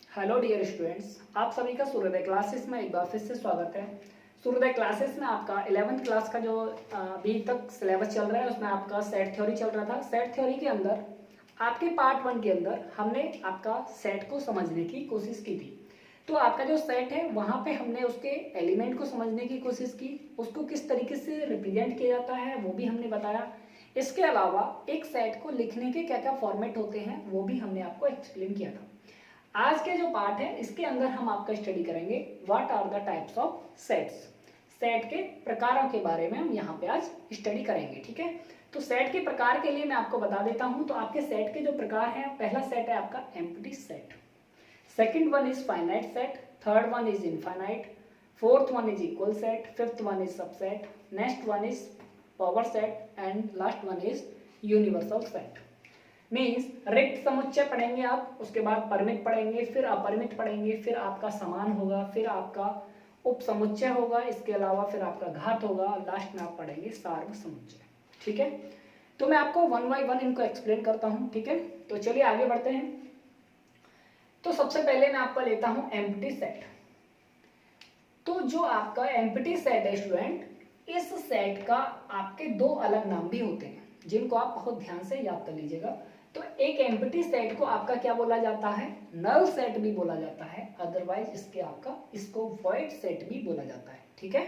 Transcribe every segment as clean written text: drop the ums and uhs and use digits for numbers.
Hello dear students, आप सभी का सूर्योदय क्लासेस में एक बार फिर से स्वागत है। सूर्योदय क्लासेस में आपका 11th क्लास का जो अभी तक सिलेबस चल रहा है उसमें आपका सेट थ्योरी चल रहा था। सेट थ्योरी के अंदर आपके पार्ट 1 के अंदर हमने आपका सेट को समझने की कोशिश की थी। तो आपका जो सेट है वहाँ पे हमने उसके एलिमेंट को समझने की कोशिश की, उसको किस तरीके से रिप्रेजेंट किया जाता है वो भी हमने बताया। इसके अलावा एक सेट को लिखने के क्या क्या फॉर्मेट होते हैं वो भी हमने आपको एक्सप्लेन किया था। आज के जो पार्ट है इसके अंदर हम आपका स्टडी करेंगे what are the types of sets. Set के प्रकारों के बारे में हम यहाँ पे आज स्टडी करेंगे, ठीक है। तो सेट के प्रकार के लिए मैं आपको बता देता हूँ। तो आपके सेट के जो प्रकार हैं, पहला सेट है आपका empty set, second one is finite set, third one is infinite, fourth one is equal set, fifth one is subset, next one is power set and last one is universal set. Means रिक्त समुच्चय पढ़ेंगे आप, उसके बाद परिमित पढ़ेंगे, फिर अपरिमित पढ़ेंगे, फिर आपका समान होगा, फिर आपका उप समुच्चय होगा, इसके अलावा फिर आपका घात होगा, लास्ट में आप पढ़ेंगे सार्व समुच्चय, ठीक है। तो मैं आपको वन बाय वन इनको एक्सप्लेन करता हूँ, ठीक है। तो चलिए आगे बढ़ते हैं। तो सबसे पहले मैं आपका लेता हूँ एम्प्टी सेट। तो जो आपका एम्प्टी सेट है स्टूडेंट, इस सेट का आपके दो अलग नाम भी होते हैं जिनको आप बहुत ध्यान से याद कर लीजिएगा। तो एक एम्प्टी सेट को आपका क्या बोला जाता है, नल सेट भी बोला जाता है, अदरवाइज इसको वॉइड सेट भी बोला जाता है, ठीक है।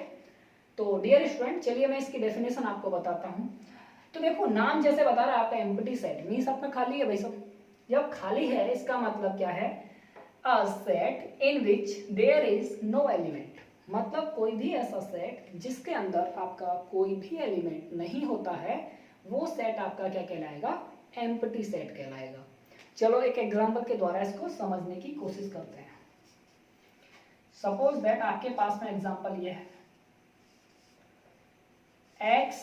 तो डियर स्टूडेंट, चलिए मैं इसकी डेफिनेशन आपको बताता हूँ। तो देखो, नाम जैसे बता रहा है आपका एम्प्टी सेट मीन्स आपका खाली है भाई सब। जब खाली है इसका मतलब क्या है, a set in which there is no element, मतलब कोई भी ऐसा सेट जिसके अंदर आपका कोई भी एलिमेंट नहीं होता है, वो सेट आपका क्या कहलाएगा, एम्प्टी सेट कहलाएगा। चलो एक एग्जांपल के द्वारा इसको समझने की कोशिश करते हैं। सपोज दैट आपके पास में एग्जांपल ये है, x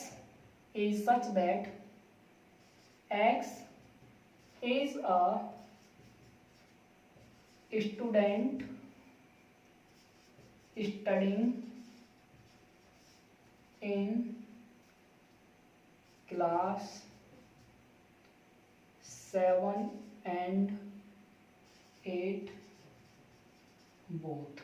is such that x is a student studying in class 7 and 8 both।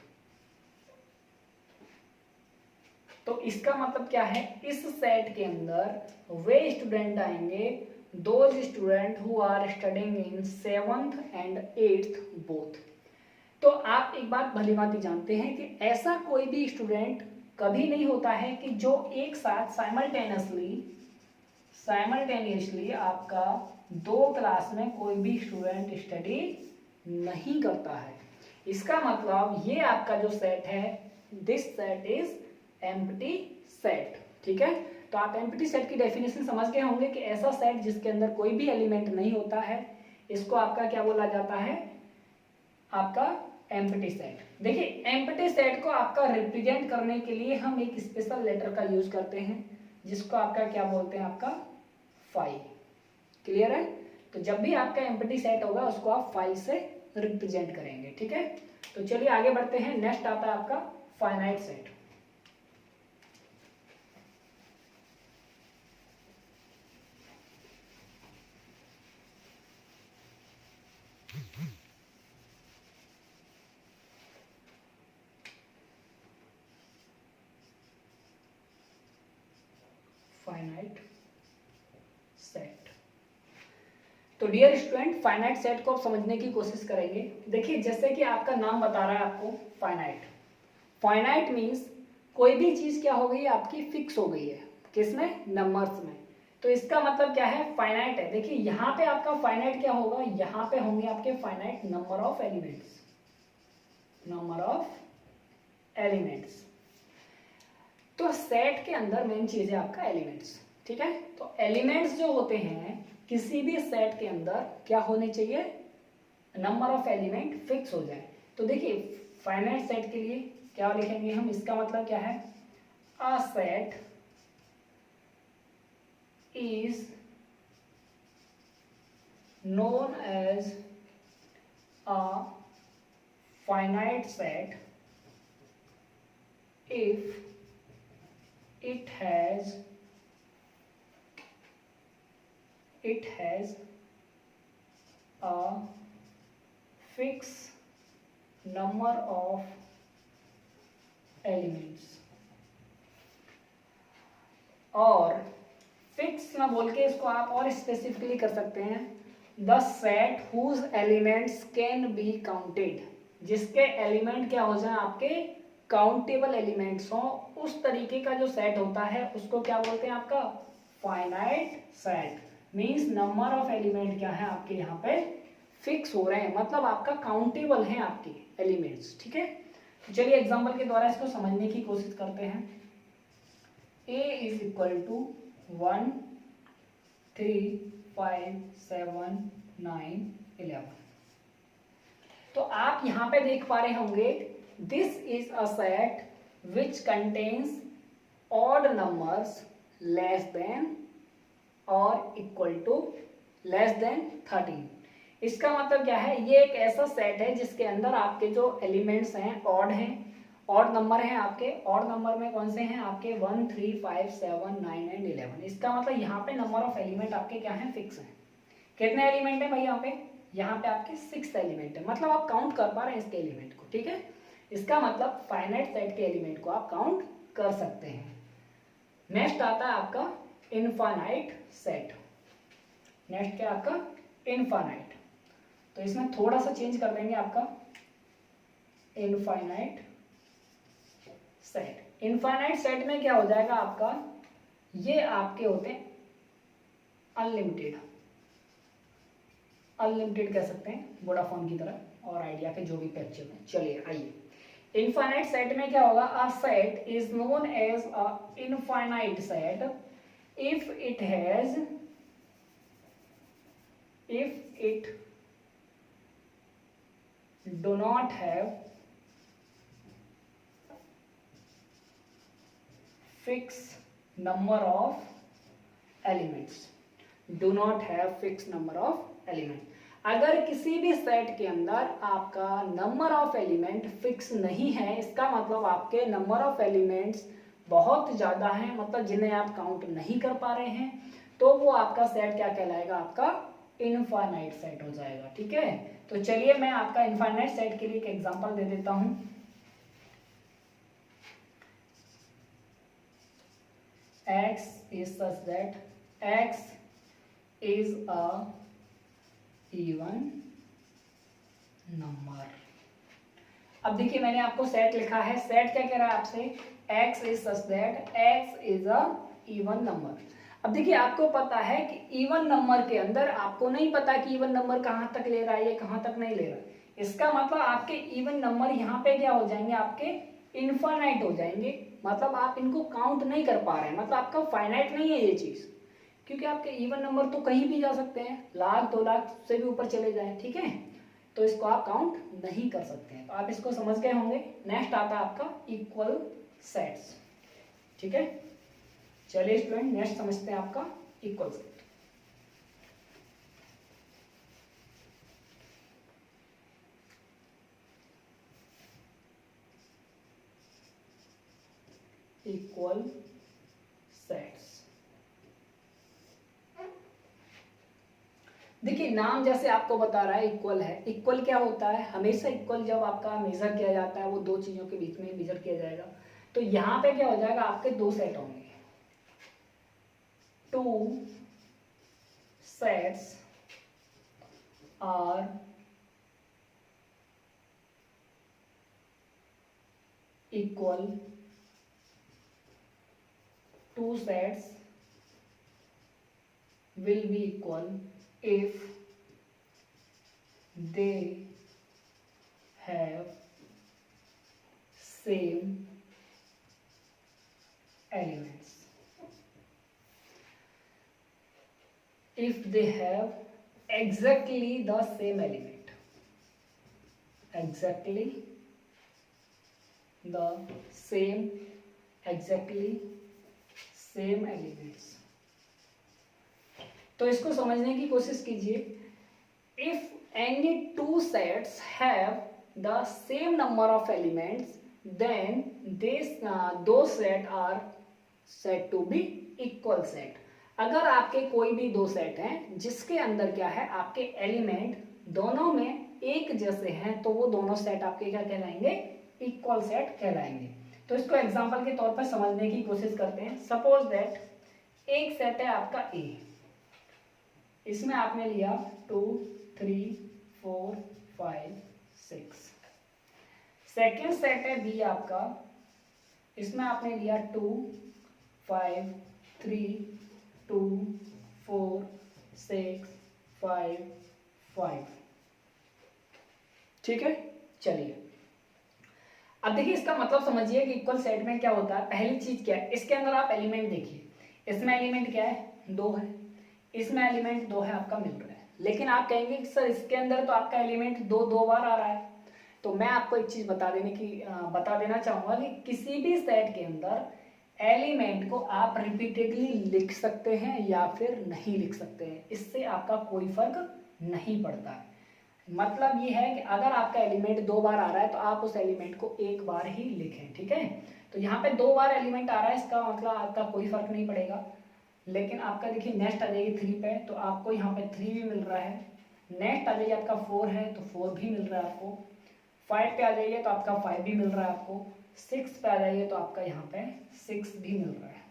तो इसका मतलब क्या है, इस सेट के अंदर वे स्टूडेंट आएंगे, those student who are studying in 7th and 8th both. तो आप एक बात भली भांति जानते हैं कि ऐसा कोई भी स्टूडेंट कभी नहीं होता है कि जो एक साथ साइमल्टेनियसली आपका दो क्लास में कोई भी स्टूडेंट स्टडी नहीं करता है। इसका मतलब ये आपका जो सेट है, this set is empty set, ठीक है। तो आप एम्प्टी सेट की डेफिनेशन समझ गए होंगे कि ऐसा सेट जिसके अंदर कोई भी एलिमेंट नहीं होता है, इसको आपका क्या बोला जाता है, आपका एम्प्टी सेट। देखिए, एम्प्टी सेट को आपका रिप्रेजेंट करने के लिए हम एक स्पेशल लेटर का यूज करते हैं जिसको आपका क्या बोलते हैं, आपका फाई। क्लियर है। तो जब भी आपका एम्प्टी सेट होगा उसको आप फाई से रिप्रेजेंट करेंगे, ठीक है। तो चलिए आगे बढ़ते हैं। नेक्स्ट आता है आपका फाइनाइट सेट। Finite set. तो डियर स्टूडेंट, फाइनाइट सेट को आप समझने की कोशिश करेंगे। देखिए, जैसे कि आपका नाम बता रहा है आपको फाइनाइट। फाइनाइट मींस कोई भी चीज क्या हो गई है, आपकी फिक्स हो गई है, किसमें, नंबर्स में। तो इसका मतलब क्या है, फाइनाइट है। देखिए यहाँ पे आपका फाइनाइट क्या होगा, यहाँ पे होंगे आपके finite number of elements, number of elements. तो सेट के अंदर मेन चीज है आपका एलिमेंट्स, ठीक है। तो एलिमेंट्स जो होते हैं किसी भी सेट के अंदर क्या होने चाहिए, नंबर ऑफ एलिमेंट फिक्स हो जाए। तो देखिए, फाइनाइट सेट के लिए क्या लिखेंगे हम, इसका मतलब क्या है, a set is known as a finite set if it has a fixed number of elements, और फिक्स ना बोल के इसको आप और स्पेसिफिकली कर सकते हैं, the set whose elements can be counted, जिसके एलिमेंट क्या हो जाए आपके काउंटेबल एलिमेंट्स हो, उस तरीके का जो सेट होता है उसको क्या बोलते हैं आपका finite set. Means number of element क्या है आपके यहाँ पे फिक्स हो रहे हैं, मतलब आपका काउंटेबल है आपके एलिमेंट्स। ठीक है, तो चलिए एग्जांपल के द्वारा इसको समझने की कोशिश करते हैं। a is equal to 1 3 5 7 9 11। तो आप यहां पे देख पा रहे होंगे this is a set which contains odd numbers less than और इक्वल टू लेस देन 13। इसका मतलब क्या है, ये एक ऐसा सेट है जिसके अंदर आपके जो एलिमेंट्स हैं ऑड हैं, ऑड नंबर हैं आपके। ऑड नंबर में कौन से हैं आपके 1 3 5 7 9 एंड 11। इसका मतलब यहाँ पे नंबर ऑफ एलिमेंट आपके क्या हैं फिक्स हैं। कितने एलिमेंट है भाई यहाँ पे आपके 6 एलिमेंट है, मतलब आप काउंट कर पा रहे हैं इसके एलिमेंट को। ठीक है, इसका मतलब फाइनाइट सेट के एलिमेंट को आप काउंट कर सकते हैं। नेक्स्ट आता है आपका इनफाइनाइट सेट। नेक्स्ट क्या आपका इनफाइनाइट, तो इसमें थोड़ा सा चेंज कर देंगे आपका इनफाइनाइट सेट। इनफाइनाइट सेट में क्या हो जाएगा आपका, ये आपके होते हैं अनलिमिटेड, अनलिमिटेड कह सकते हैं वोडाफोन की तरह और आइडिया के जो भी पैकेज में। चलिए आइए, इनफाइनाइट सेट में क्या होगा, a set is known as a infinite set if it has, if it do not have fixed number of elements, do not have fixed number of element। अगर किसी भी सेट के अंदर आपका नंबर ऑफ एलिमेंट फिक्स नहीं है, इसका मतलब आपके नंबर ऑफ एलिमेंट्स बहुत ज्यादा हैं, मतलब जिन्हें आप काउंट नहीं कर पा रहे हैं, तो वो आपका सेट क्या कहलाएगा, आपका इनफाइनाइट सेट हो जाएगा। ठीक है, तो चलिए मैं आपका इनफाइनाइट सेट के लिए एक एग्जांपल दे देता हूं। x is such that x is a even number। अब देखिए मैंने आपको सेट लिखा है, सेट क्या कह रहा है आपसे, x is such that x is a even number। अब देखिए आपको पता है कि इवन नंबर के अंदर आपको नहीं पता कि इवन नंबर कहां तक ले रहा है, ये कहां तक नहीं ले रहा है। इसका मतलब आपके इवन नंबर यहाँ पे क्या हो जाएंगे, आपके इनफाइनाइट हो जाएंगे, मतलब आप इनको काउंट नहीं कर पा रहे हैं, मतलब आपका फाइनाइट नहीं है ये चीज, क्योंकि आपके इवन नंबर तो कहीं भी जा सकते हैं, लाख 2 लाख से भी ऊपर चले जाए। ठीक है, तो इसको आप काउंट नहीं कर सकते हैं, तो आप इसको समझ गए होंगे। नेक्स्ट आता है आपका इक्वल सेट्स। ठीक है, चलिए स्टूडेंट नेक्स्ट समझते हैं आपका इक्वल सेट। इक्वल सेट्स, देखिए नाम जैसे आपको बता रहा है इक्वल है। इक्वल क्या होता है, हमेशा इक्वल जब आपका मेजर किया जाता है वो दो चीजों के बीच में मेजर किया जाएगा। तो यहां पे क्या हो जाएगा, आपके दो सेट होंगे, 2 sets are equal, 2 sets will be equal if they have same elements। if they have exactly the same element, exactly the same, exactly same elements। तो इसको समझने की कोशिश कीजिए। if any two sets have the same number of elements then those set are said to be equal set। अगर आपके कोई भी दो सेट हैं जिसके अंदर क्या है, आपके एलिमेंट दोनों में एक जैसे हैं तो वो दोनों सेट आपके क्या कहलाएंगे, इक्वल सेट कहलाएंगे। तो इसको एग्जांपल के तौर पर समझने की कोशिश करते हैं। सपोज दैट एक सेट है आपका ए, इसमें आपने लिया 2 3 4 5 6। सेकेंड सेट है बी आपका, इसमें आपने लिया 2 5 3 2 4 6 5 5। ठीक है, चलिए अब देखिए इसका मतलब समझिए कि इक्वल सेट में क्या होता है। पहली चीज क्या है, इसके अंदर आप एलिमेंट देखिए, इसमें एलिमेंट क्या है, 2 है, इसमें एलिमेंट 2 है आपका मिल रहा है। लेकिन आप कहेंगे कि सर इसके अंदर तो आपका एलिमेंट 2 बार आ रहा है। तो मैं आपको एक चीज बता देना चाहूंगा कि किसी भी सेट के अंदर एलिमेंट को आप रिपीटेडली लिख सकते हैं या फिर नहीं लिख सकते हैं, इससे आपका कोई फर्क नहीं पड़ता है। मतलब ये है कि अगर आपका एलिमेंट 2 बार आ रहा है तो आप उस एलिमेंट को 1 बार ही लिखें। ठीक है, तो यहाँ पे 2 बार एलिमेंट आ रहा है, इसका मतलब आपका कोई फर्क नहीं पड़ेगा। लेकिन आपका देखिए नेक्स्ट आ जाएगी 3 पे, तो आपको यहाँ पे 3 भी मिल रहा है। नेक्स्ट आ जाइए आपका 4 है तो 4 भी मिल रहा है आपको। 5 पे आ जाइए तो आपका 5 भी मिल रहा है आपको। 6 पे आ जाइए तो आपका यहाँ पे 6 भी मिल रहा है।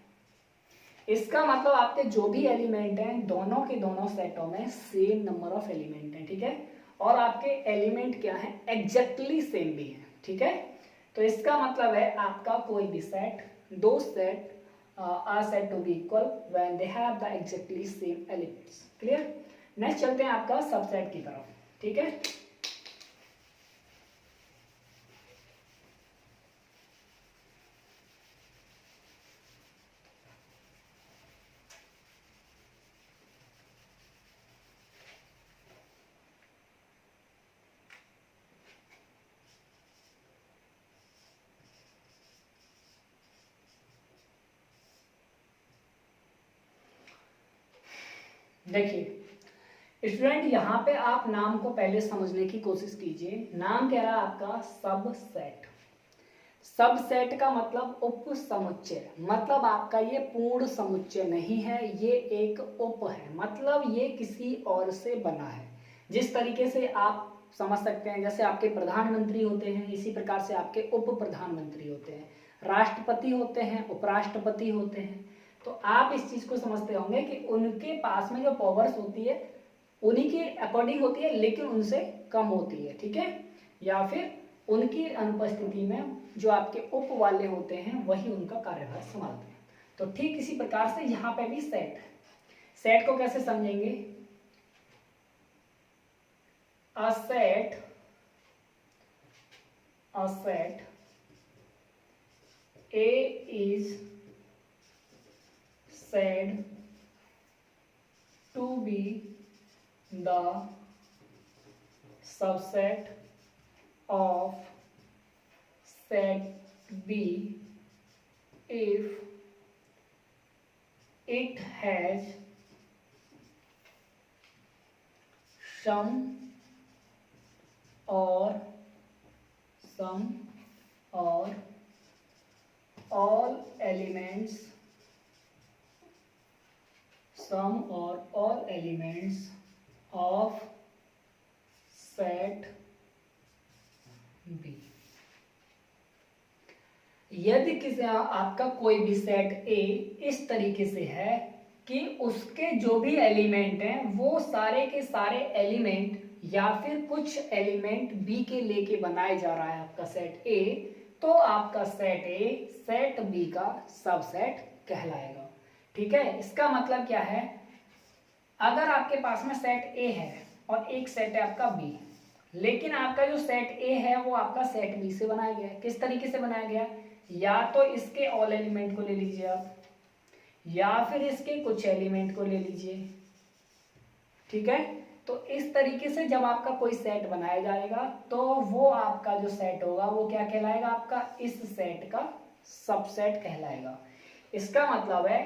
इसका मतलब आपके जो भी एलिमेंट हैं दोनों के दोनों सेटों में सेम नंबर ऑफ एलिमेंट हैं। ठीक है, और आपके एलिमेंट क्या है, एग्जैक्टली सेम भी है। ठीक है, तो इसका मतलब है आपका कोई भी सेट, दो set are said to be equal when they have the exactly same elements. Clear. Next चलते हैं आपका सबसेट की तरफ। ठीक है, देखिए स्टूडेंट यहाँ पे आप नाम को पहले समझने की कोशिश कीजिए। नाम कह रहा है आपका सबसेट। सबसेट का मतलब उप समुच्चय, मतलब आपका ये पूर्ण समुच्चय नहीं है, ये एक उप है, मतलब ये किसी और से बना है। जिस तरीके से आप समझ सकते हैं, जैसे आपके प्रधानमंत्री होते हैं इसी प्रकार से आपके उप प्रधानमंत्री होते हैं, राष्ट्रपति होते हैं, उपराष्ट्रपति होते हैं। तो आप इस चीज को समझते होंगे कि उनके पास में जो पावर्स होती है उन्हीं के अकॉर्डिंग होती है, लेकिन उनसे कम होती है। ठीक है, या फिर उनकी अनुपस्थिति में जो आपके उप वाले होते हैं वही उनका कार्यभार संभालते हैं। तो ठीक इसी प्रकार से यहाँ पे भी सेट को कैसे समझेंगे, a set A is said to be the subset of set B if it has some or all elements of set B। यदि किसी आपका कोई भी सेट ए इस तरीके से है कि उसके जो भी एलिमेंट हैं वो सारे के सारे एलिमेंट या फिर कुछ एलिमेंट बी के लेके बनाए जा रहा है आपका सेट ए, तो आपका सेट ए सेट बी का सबसेट कहलाएगा। ठीक है, इसका मतलब क्या है, अगर आपके पास में सेट ए है और एक सेट है आपका बी, लेकिन आपका जो सेट ए है वो आपका सेट बी से बनाया गया है। किस तरीके से बनाया गया, या तो इसके ऑल एलिमेंट को ले लीजिए आप, या फिर इसके कुछ एलिमेंट को ले लीजिए। ठीक है, तो इस तरीके से जब आपका कोई सेट बनाया जाएगा तो वो आपका जो सेट होगा वो क्या कहलाएगा, आपका इस सेट का सबसेट कहलाएगा। इसका मतलब है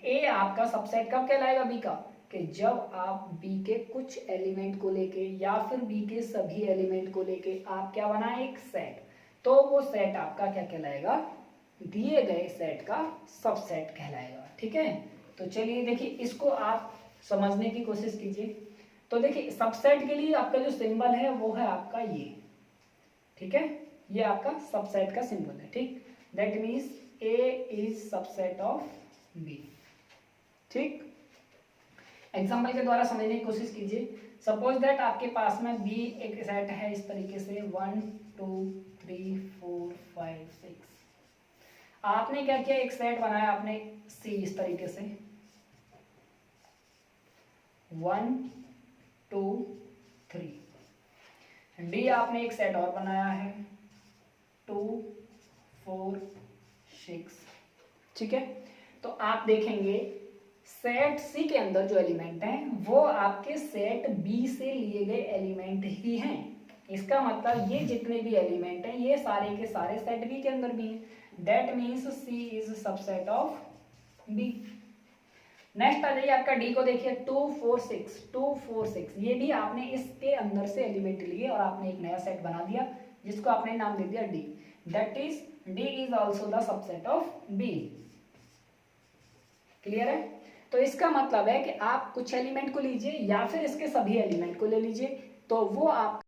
ए आपका सबसेट कब कहलाएगा बी का, कि जब आप बी के कुछ एलिमेंट को लेके या फिर बी के सभी एलिमेंट को लेके आप क्या बनाए, एक सेट, तो वो सेट आपका क्या कहलाएगा, दिए गए सेट का सबसेट कहलाएगा। ठीक है, तो चलिए देखिए इसको आप समझने की कोशिश कीजिए। तो देखिए सबसेट के लिए आपका जो सिंबल है वो है आपका ये, ठीक है, ये आपका सबसेट का सिंबल है, ठीक। That means A is subset of B, ठीक। एग्जाम्पल के द्वारा समझने की कोशिश कीजिए। सपोज दैट आपके पास में बी एक सेट है इस तरीके से 1 2 3 4 5 6। आपने क्या किया, एक सेट बनाया आपने सी इस तरीके से 1 2 3। डी आपने एक सेट और बनाया है 2 4 6, ठीक है। तो आप देखेंगे सेट सी के अंदर जो एलिमेंट हैं वो आपके सेट बी से लिए गए एलिमेंट ही हैं। इसका मतलब ये जितने भी एलिमेंट हैं ये सारे के सारे सेट बी के अंदर भी हैं। That means C is subset of B. Next आ जाइए आपका डी को देखिए 2 4 6 2 4 6। ये भी आपने इसके अंदर से एलिमेंट लिए और आपने एक नया सेट बना दिया जिसको आपने नाम दे दिया D. That is D is also the subset of B. Clear है? तो इसका मतलब है कि आप कुछ एलिमेंट को लीजिए या फिर इसके सभी एलिमेंट को ले लीजिए तो वो आप